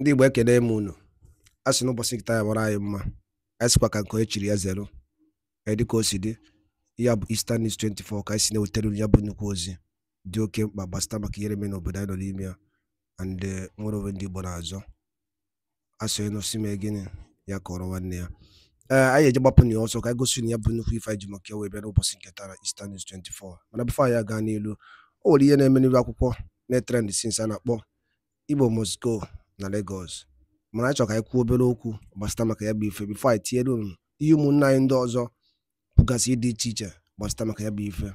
Ndigbo ekene m unu. Asị n'ụbọchị nkịta ya mara anyị mma. Anyị sịkwa ka nke echiri ya zero. Dịka o si dị, ya bụ Eastern News 24 ka anyị si na-ewetara ya bụ nnukwu ozi dị oke mkpa gbasara maka ihe eme n'obodo anyị nọ n'ime ya and nwere onwe ndị Igbo na-azọ. Asị onye nọsi mee gịnị ya kọrọ nwanne ya. Anyị eje gbapụ na ya ọsọ ka anyị gosi na ya bụ nnukwu ife anyị ji maka ya wee bịa n'ụbọchị nke taa Eastern News 24. Mana bifo anyị gaa n'elu, o nwere ihe na-eme n'iru akwụkwọ na-etrend since a na-akpọ Igbo must go na Lagos. Mana anyị chọrọ ka anyị kwuo obere okwu gbasara maka ya bụ ife bifo anyị tinyere unu ihe ụmụnne anyị ndị ọzọ kwugasị dị iche iche gbasara maka ya bụ ife.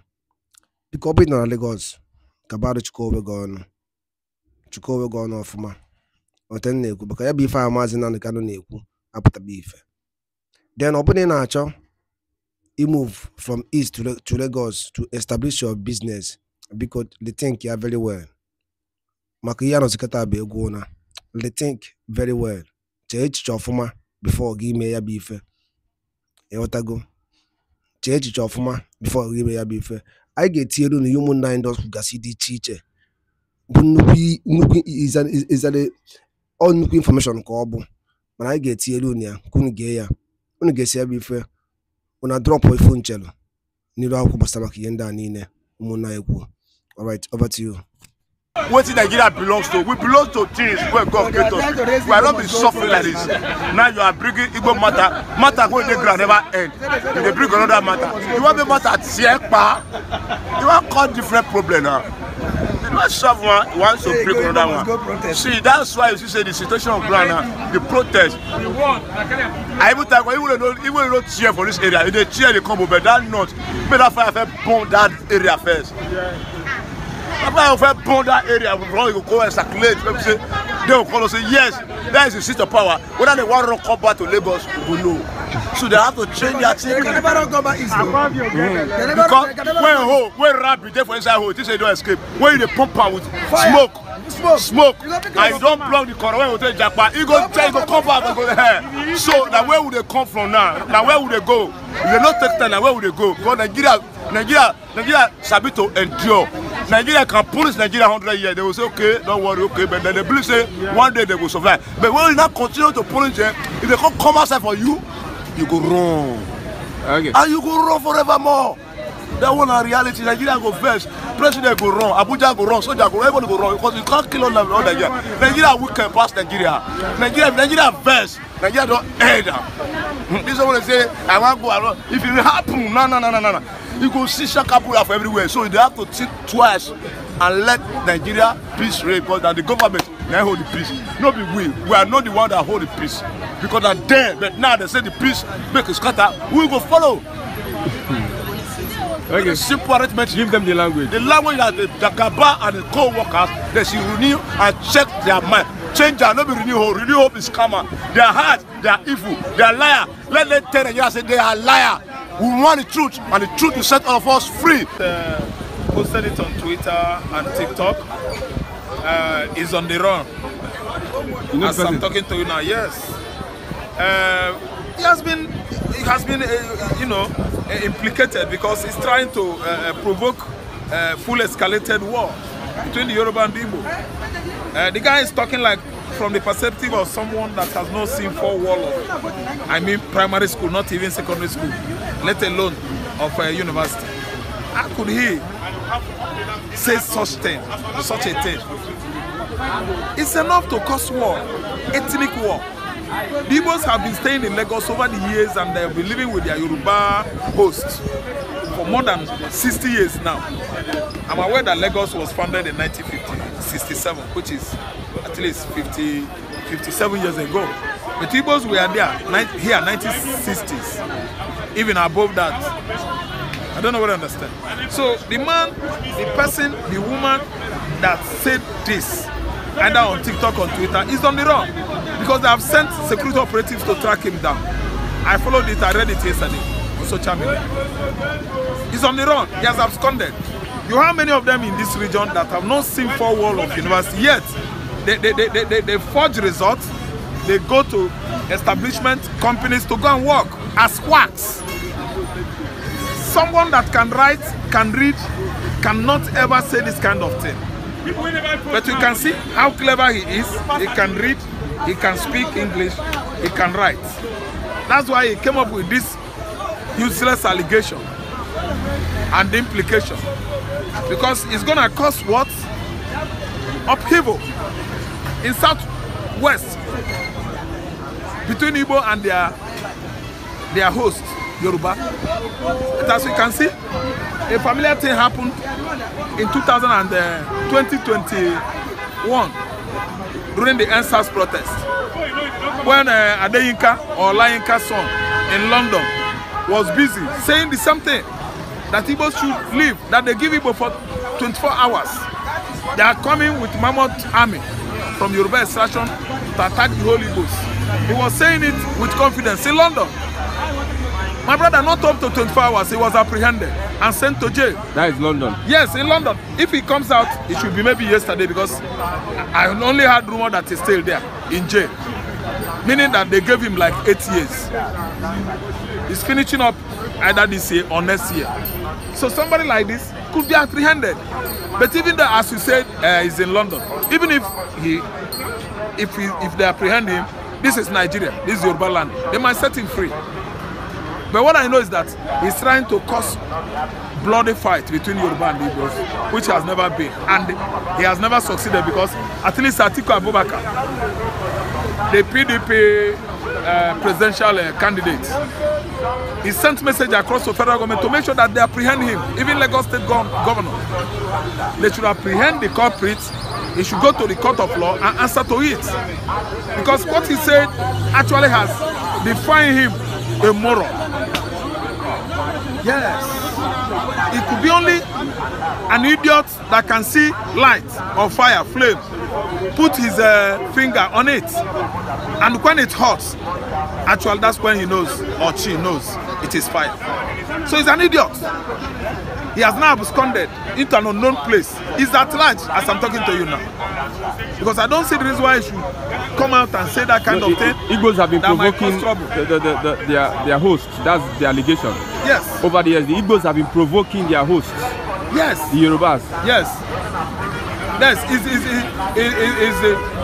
Biko ọ bụ nọ na Lagos ka barụ chukwu onwe gị ọnụ ọfụma. Ote na-ekwu maka ya bụ ife a Maazị Nnamdi Kanu na-ekwu apụtaba ife. Then ọ bụrụ na ị na-achọ move from east to Lagos to establish your business, biko rethink ya very well. Maka ihe anọzikọta bụ egwu na rethink very well. Chee echiche ọfụma before gị mee ya bụ ife. Ịghọtago? Chee echiche ọfụma before gị mee ya bụ ife. Anyị ga-etinyere unu ihe ụmụnne anyị ndị ọzọ gasị dị iche iche bụ nnukwu information ka ọ bụ, mana anyị ga-etinyere unu ya ka unu gee ya. Unu ga-esi ya bụ ife unu drop ife nchelu n'iru akwụkwọ gbasara maka ihe ndị a niile ụmụnne anyị kwuo. Alright, over to you. What Nigeria belongs to? We belong to things where God created us. We are not being suffering like this. Now you are bringing Igbo matter when the ground never end. They bring another matter. You want the matter at Ekpa? You want to call different problem now. You want someone wants to bring another one. See, that's why you see the situation of ground now, the protest. I even think even not cheer for this area. If they cheer, they come over. That not better fire bomb that area first. After I burn that area, we will go and circulate. They will call us and say, yes, that is the seat of power. Whether they want to come back to Lagos, we will know. So they have to change their thing. They never go back east. Because when rap be there for inside hole, this they don't escape. When you pump out with smoke, and you don't block the corner, when you take Japan, you go come back and go there. So now where would they come from now? Now where would they go? If they not take time, now where would they go? Because Nigeria sabi to endure. Nigeria can punish Nigeria 100 years. They will say, okay, don't worry, okay. But then they believe say one day they will survive. But when you not continue to punish them, if they come outside for you, you go wrong. Okay. And you go wrong forevermore. That one is reality. Nigeria go first. President go wrong. Abuja go wrong. Soldier go wrong. Everybody go wrong. Because you can't kill all Nigeria. Nigeria we can pass Nigeria. Nigeria first. Nigeria don't end. This is what they say. I want to go around. If it happen, no. You go see Shakapuya for everywhere. So they have to think twice and let Nigeria peace reign, because that the government now hold the peace. No be we are not the one that hold the peace. Because that then, but now they say the peace make us scatter, we will go follow. Okay. Simple arrangement. Give them the language. The language that the Gaba and the co-workers, they should renew and check their mind. Change their not be renew hope. Renew hope is scammer. They are hard, they are evil, they are liar. Let them tell Nigeria say they are liar. We want the truth, and the truth will set all of us free. Posted it on Twitter and TikTok. Is on the run. As I'm talking to you now, yes. He has been implicated because he's trying to provoke full escalated war between the Yoruba and Igbo. The guy is talking like from the perspective of someone that has not seen four walls of, primary school, not even secondary school, let alone of a university. How could he say such a thing? It's enough to cause war, ethnic war. The Igbos have been staying in Lagos over the years and they've been living with their Yoruba hosts for more than 60 years now. I'm aware that Lagos was founded in 1967, which is at least 57 years ago. The Igbos were there here 1960s, even above that. I don't know what I understand. So the man, the person, the woman that said this, either on TikTok or Twitter, is on the run because they have sent security operatives to track him down. I followed it, I read it yesterday on social media. He's on the run, he has absconded. You have many of them in this region that have not seen four walls of university yet. They forge results, they go to establishment companies to go and work as quacks. Someone that can write, can read, cannot ever say this kind of thing. But you can see how clever he is. He can read, he can speak English, he can write. That's why he came up with this useless allegation and implication. Because it's gonna cause what? Upheaval in Southwest between Igbo and their host, Yoruba. And as you can see, a familiar thing happened in 2021 during the NSAS protest, when Adeyinka or Layinka's son in London was busy saying the same thing, that Igbo should leave, that they give Igbo for 24 hours. They are coming with mammoth army from Yoruba extraction to attack the whole Igbos. He was saying it with confidence in London. My brother, not up to 24 hours, he was apprehended and sent to jail. That is London? Yes, in London. If he comes out, it should be maybe yesterday, because I only had rumor that he's still there in jail. Meaning that they gave him like 8 years. He's finishing up either this year or next year. So somebody like this could be apprehended. But even though, as you said, he's in London, even if they apprehend him, this is Nigeria, this is Yoruba land, they might set him free. But what I know is that he's trying to cause bloody fight between Yoruba and Igbos, which has never been. And he has never succeeded, because at least Atiku Abubakar, the PDP presidential candidate, he sent message across the federal government to make sure that they apprehend him. Even Lagos State governor, they should apprehend the culprits. He should go to the court of law and answer to it. Because what he said actually has defined him a moron. Yes. It could be only an idiot that can see light or fire, flame, put his finger on it, and when it hurts, actually that's when he knows, or she knows, it is fire. So he's an idiot. He has now absconded into an unknown place. He's at large as I'm talking to you now. Because I don't see the reason why he should come out and say that kind of thing. Igbos have been provoking their hosts. That's the allegation. Yes. Over the years, the Igbos have been provoking their hosts. Yes. The Yorubas. Yes. Yes.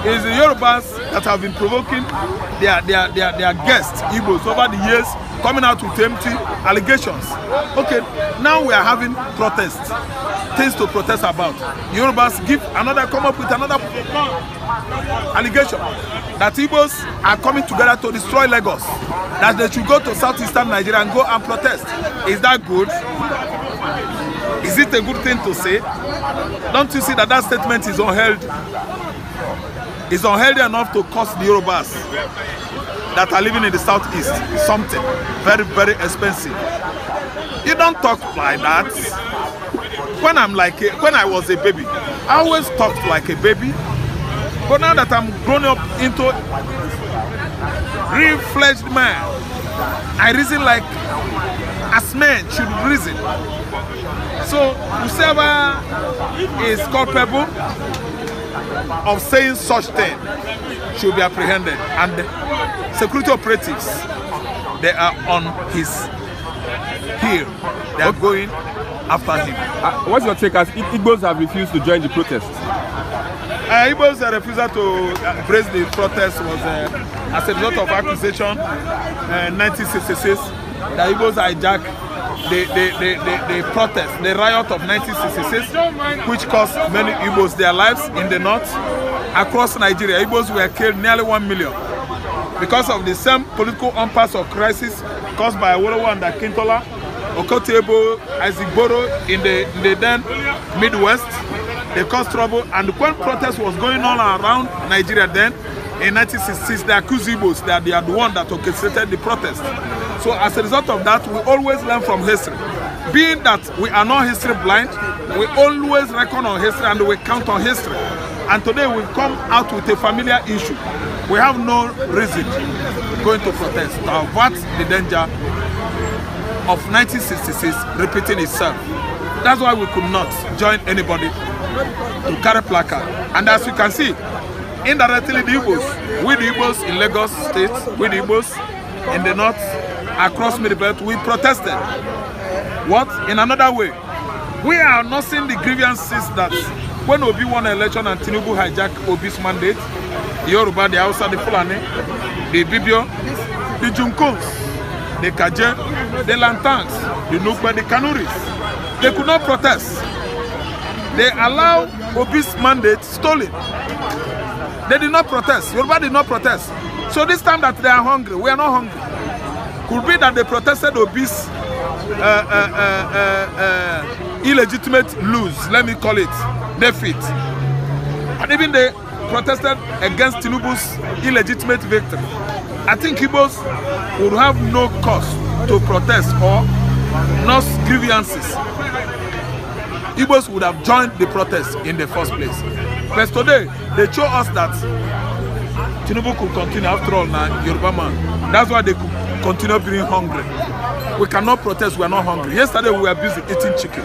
It's the Yorubas that have been provoking their guests, Igbos, over the years, coming out with empty allegations. Okay, now we are having protests, things to protest about. The Yorubas come up with another allegation that Igbos are coming together to destroy Lagos, that they should go to southeastern Nigeria and go and protest. Is that good? Is it a good thing to say? Don't you see that that statement is unhealthy? It's unhealthy enough to cost the Yorubas that are living in the southeast something very, very expensive. You don't talk like that. When I was a baby, I always talked like a baby. But now that I'm grown up into real-fledged man, I reason like as men should reason. So whoever is culpable of saying such thing should be apprehended, and security operatives, they are on his heel. They are going after him. What's your take as Igbos have refused to join the protest? Igbo's refusal to embrace the protest was as a result of accusation in 1966 that Igbos hijacked the protest, the riot of 1966, which cost many Igbos their lives in the north. Across Nigeria, Igbos were killed nearly 1 million because of the same political impasse of crisis caused by Awolowo and Akintola, Okotie-Eboh, Izigboro in the then Midwest. They caused trouble, and when protest was going on around Nigeria then, in 1966, they accused Igbos that they are the one that orchestrated the protest. So as a result of that, we always learn from history. Being that we are not history blind, we always reckon on history and we count on history. And today we come out with a familiar issue. We have no reason going to protest to avoid the danger of 1966 repeating itself. That's why we could not join anybody to carry placard. And as you can see, indirectly the Igbos, we the Igbos in Lagos State, we the Igbos in the north, across Middle-Belt, we protested. What? In another way, we are not seeing the grievances that when Obi won an election and Tinubu hijacked Obi's mandate, the Yoruba, the Hausa, the Fulani, the Bibio, the Junkos, the Kaje, the Lantangs, the Nukba, the Kanuris. They could not protest. They allowed Obi's mandate stolen. They did not protest. Yoruba did not protest. So this time that they are hungry, we are not hungry. Could be that they protested Obi's illegitimate lose, let me call it, defeat. And even they protested against Tinubu's illegitimate victory. I think Igbos would have no cause to protest or no grievances. Igbos would have joined the protest in the first place. But today, they show us that Tinubu could continue. After all, now Yoruba man. That's why they could continue being hungry. We cannot protest, we are not hungry. Yesterday we were busy eating chicken.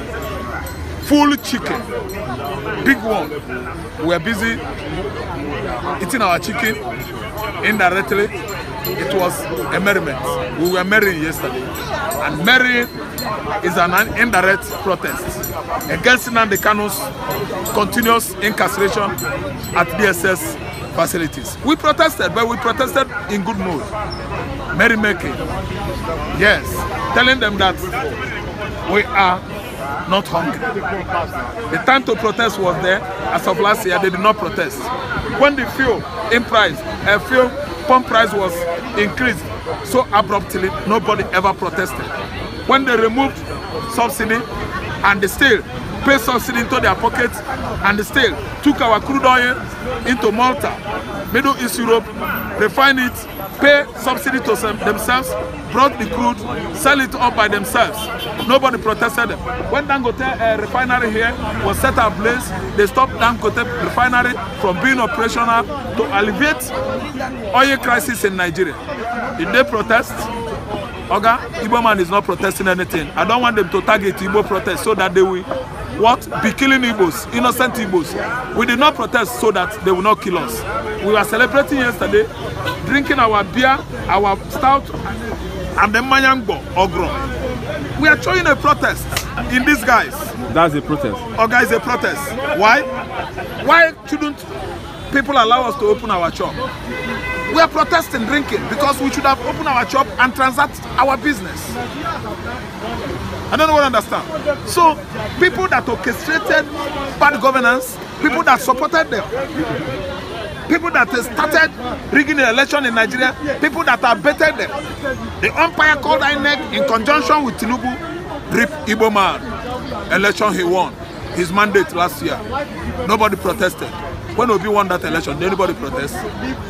Full chicken. Big one. We were busy eating our chicken indirectly. It was a merriment. We were marrying yesterday. And marrying is an indirect protest against Nnamdi Kanu's continuous incarceration at DSS facilities. We protested, but we protested in good mood. Merrymaking. Yes. Telling them that we are not hungry. The time to protest was there. As of last year, they did not protest. When the fuel pump price was increased so abruptly, nobody ever protested. When they removed subsidy and they still pay subsidy into their pockets and they still took our crude oil into Malta, Middle East Europe, refine it, pay subsidy to themselves, brought the crude, sell it up by themselves. Nobody protested them. When Dangote refinery here was set ablaze, they stopped Dangote refinery from being operational to alleviate oil crisis in Nigeria. Did they protest? Oga, Igbo man is not protesting anything. I don't want them to target Igbo protest so that they will be killing Igbos, innocent Igbos. We did not protest so that they will not kill us. We were celebrating yesterday, drinking our beer, our stout, and the Manyangbo Ogro. We are showing a protest in disguise. That's a protest. Oga is a protest. Why? Why shouldn't people allow us to open our shop? We are protesting drinking because we should have opened our shop and transact our business. I don't know what I understand. So, people that orchestrated bad governance, people that supported them, people that started rigging the election in Nigeria, people that abetted them. The umpire called INEC in conjunction with Tinubu, Rip Igbo man. Election he won. His mandate last year. Nobody protested. When Obi won that election, did anybody protest?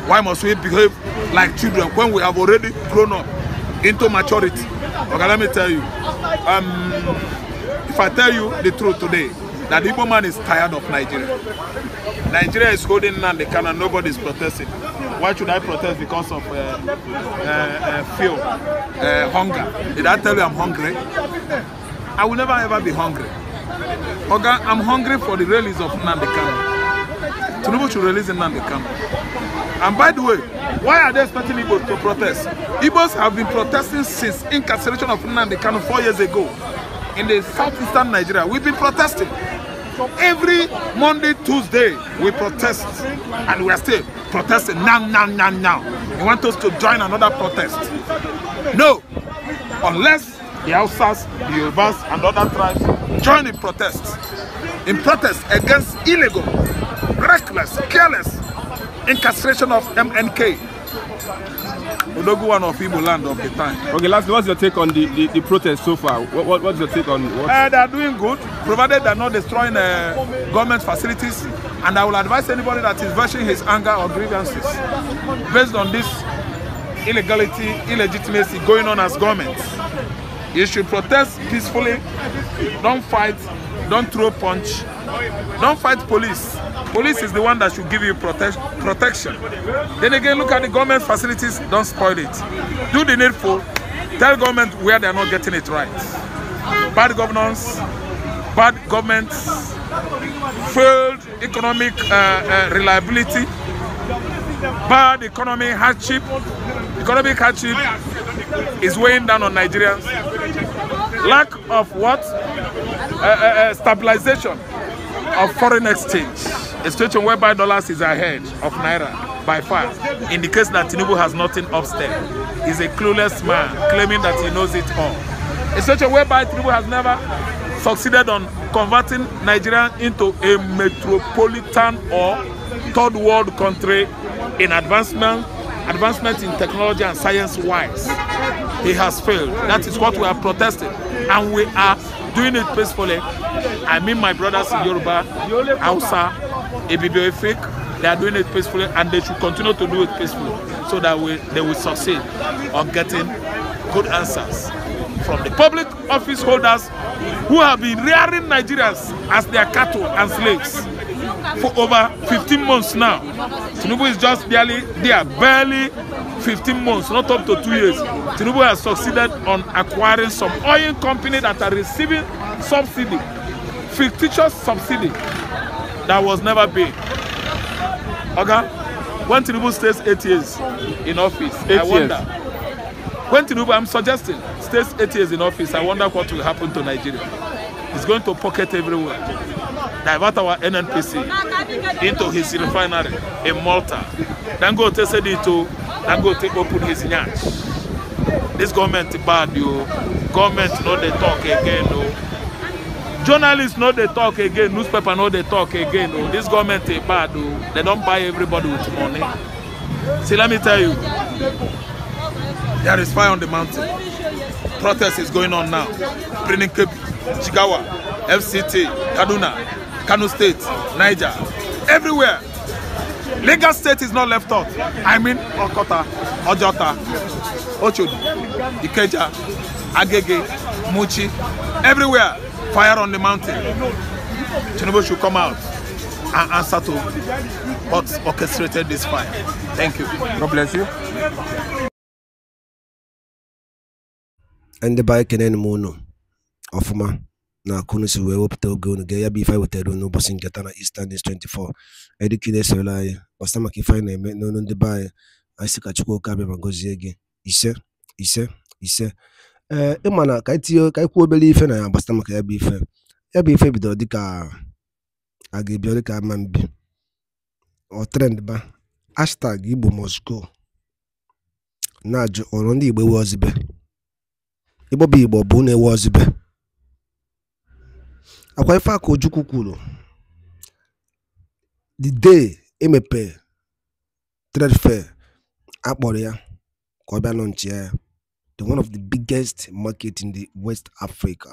Why must we behave like children when we have already grown up into maturity? Okay, let me tell you. If I tell you the truth today, that the Igbo man is tired of Nigeria. Nigeria is holding Nnamdi Kanu and nobody is protesting. Why should I protest because of fuel, hunger? Did I tell you I'm hungry? I will never ever be hungry. Okay, I'm hungry for the release of Nnamdi Kanu. Tinubu should release Nnamdi Kanu. And by the way, why are they expecting Igbos to protest? Igbos have been protesting since incarceration of Nnamdi Kanu 4 years ago in the southeastern Nigeria. We've been protesting. Every Monday, Tuesday, we protest. And we are still protesting now. You want us to join another protest? No. Unless the Hausas, the Yorubas, and other tribes join in protest. In protest against illegal, reckless, careless incarceration of MNK. Odogu one of Igbo land of the time. Okay, lastly, what's your take on the protest so far? What's your take on what? They are doing good, provided they are not destroying government facilities. And I will advise anybody that is voicing his anger or grievances based on this illegitimacy going on as government. You should protest peacefully. Don't fight. Don't throw punch. Don't fight police. Police is the one that should give you protection. Then again, look at the government facilities. Don't spoil it. Do the needful. Tell government where they are not getting it right. Bad governance, bad governments, failed economic reliability, bad economic hardship. Economic hardship is weighing down on Nigerians. Lack of what? Stabilization of foreign exchange. A situation whereby dollars is ahead of naira. by far, indicates that Tinubu has nothing upstairs. He's a clueless man claiming that he knows it all. In such a way, Tinubu has never succeeded on converting Nigeria into a metropolitan or third world country in advancement in technology and science-wise. He has failed. That is what we are protesting, and we are doing it peacefully. I mean, my brothers in Yoruba, Hausa, Ibibio Efik, they are doing it peacefully, and they should continue to do it peacefully, so that they will succeed on getting good answers from the public office holders who have been rearing Nigerians as their cattle and slaves for over 15 months now. Tinubu is just barely 15 months, not up to 2 years. Tinubu has succeeded on acquiring some oil company that are receiving subsidy, fictitious subsidy that was never paid. Okay? When Tinubu stays 8 years in office, I wonder. When Tinubu, I'm suggesting, stays 8 years in office, I wonder what will happen to Nigeria. He's going to pocket everywhere. Divert our NNPC into his refinery in Malta. Then go to Sedito, then go to open his yacht. This government is bad, you. Government know they talk again, no. Journalists know they talk again, newspaper know they talk again, no. This government is bad, no. They don't buy everybody with money. See, let me tell you, there is fire on the mountain. Protest is going on now. Bringing Chigawa, FCT, Kaduna, Kanu State, Niger, everywhere. Lagos State is not left out. I mean, Okota, Ojota, Ochodi, Ikeja, Agege, Muchi, everywhere. Fire on the mountain. Tinubu should come out and answer to what orchestrated this fire. Thank you. God bless you. And the bike and mono of ma na Kanu si wee wepụta oge unu ga ya bụ ife wetara n'ụbọchị nketa na Easter Days 24 edikine esola anyị gbasa maka ife anyị na-eme n'onu ndị be anyị anyị si ka Chukwu abịa ma gọzie gị ise ịma na ka anyị kwuo obere ife na ya gbasa maka ya bụ ife bidoro dịka a ga-ebio dịka ama mbi ọ trend ba hashtag Igbo must go na-ajụ ọrụ ndị Igbo ewe ozibe Igbo bụ Igbo bụ na-ewe ozibe akwa ife aka Ojukwu kwuru the day emepe trade fair akpọrọ ya ka ọ bịa nọnchi ya the one of the biggest market in the West Africa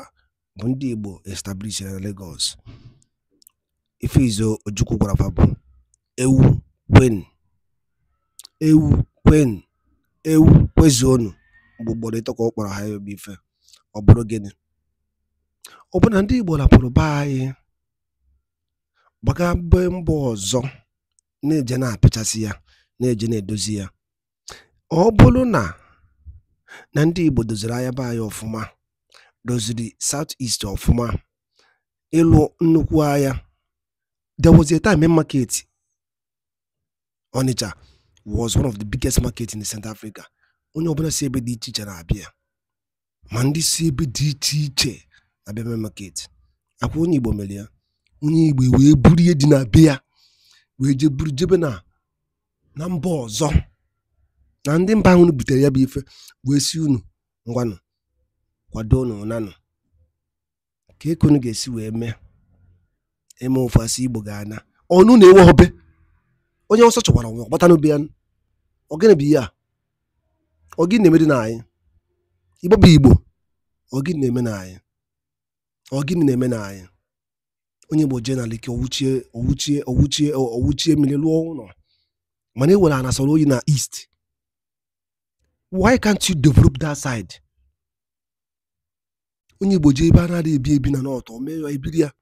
bụ ndị Igbo established in Lagos. Ife izo Ojukwu gwara fa bụ ewu kwezuonu mgbe ugboro ịtọ ka ọ kpọrọ ha ebe ife ọ bụrụ gịnị ọ bụ na ndị Igbo lapụrụ be anyị gbaga mba ọzọ na-eje na-apịchasị ya na-eje na-edozi ya ọ bụrụ na ndị Igbo doziri anya be anyị ọfụma doziri South East ọfụma ịlụ nnukwu ahịa. There was a time in market Onitsha was one of the biggest markets in Central Africa. Onye ọbụla si ebe dị iche iche na-abịa ma ndị si ebe dị iche iche abịa mee market akwa onye Igbo mere ya onye Igbo wee buru ihe dị na be ya wee jebe na mba ọzọ na ndị mba ahụ butere ya bụ ife wee si unu ngwanụ kwado unu nanụ ka unu ga-esi wee mee eme ofu asị Igbo ga-ana ọnụ na-ewe hobe onye ọsọ chọkwara nwa gbata n'obe ya ogene bụ ya ogene na-eme dị na anyị Igbo bụ Igbo ogene na-eme na anyị onye Igbo jee na Leke owuchie mmiri lụọ ụlọ mana ewere ana sọrọ oyi na East. Why can't you develop that side? Onye Igbo jee ebe a na-adị ebi na North o mee ya ebiri ya.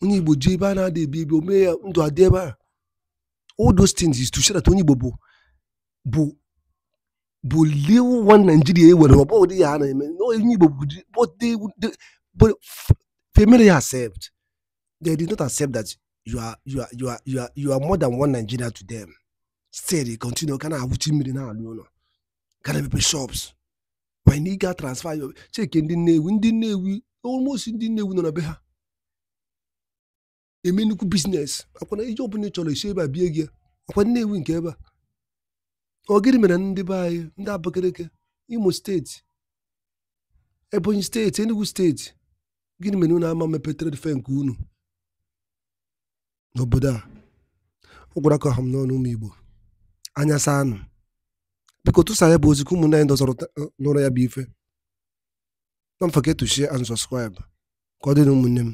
Onye Igbo jee ebe a na-adị ebi o mee ya ndụ adị ebe a. All those things is to show that onye Igbo bụ little one Nigeria ewere ọbụ ụdị ya na-eme no onye Igbo but family accept. They did not accept that you are more than one Nigeria to them. Still they continue kana awuchi mmiri na alụ ụlọ kana mepe shops when you got transfer your check ndị Nnewi almost ndị Nnewi nọ na be ha eme nnukwu business akwana ije ọbụla chọrọ isi ebe abịa gị ọkwa Nnewi nke ebe a. Ọ gịnị mere ndị be anyị ndị Abakaliki, Imo steeti, Ebonyi steeti, Enugu steeti, gịnị mere unu ama mepe trade fair nke unu n'obodo a? Ọ gwara ka ọham n'ọnụ ụmụ Igbo anya saa anụ biko tụsa ya bụ ozi ka ụmụnne anyị dọzọrọ n'ụlọ ya bụ ife. Don't forget to share and subscribe ka ọ dị na ụmụnne m.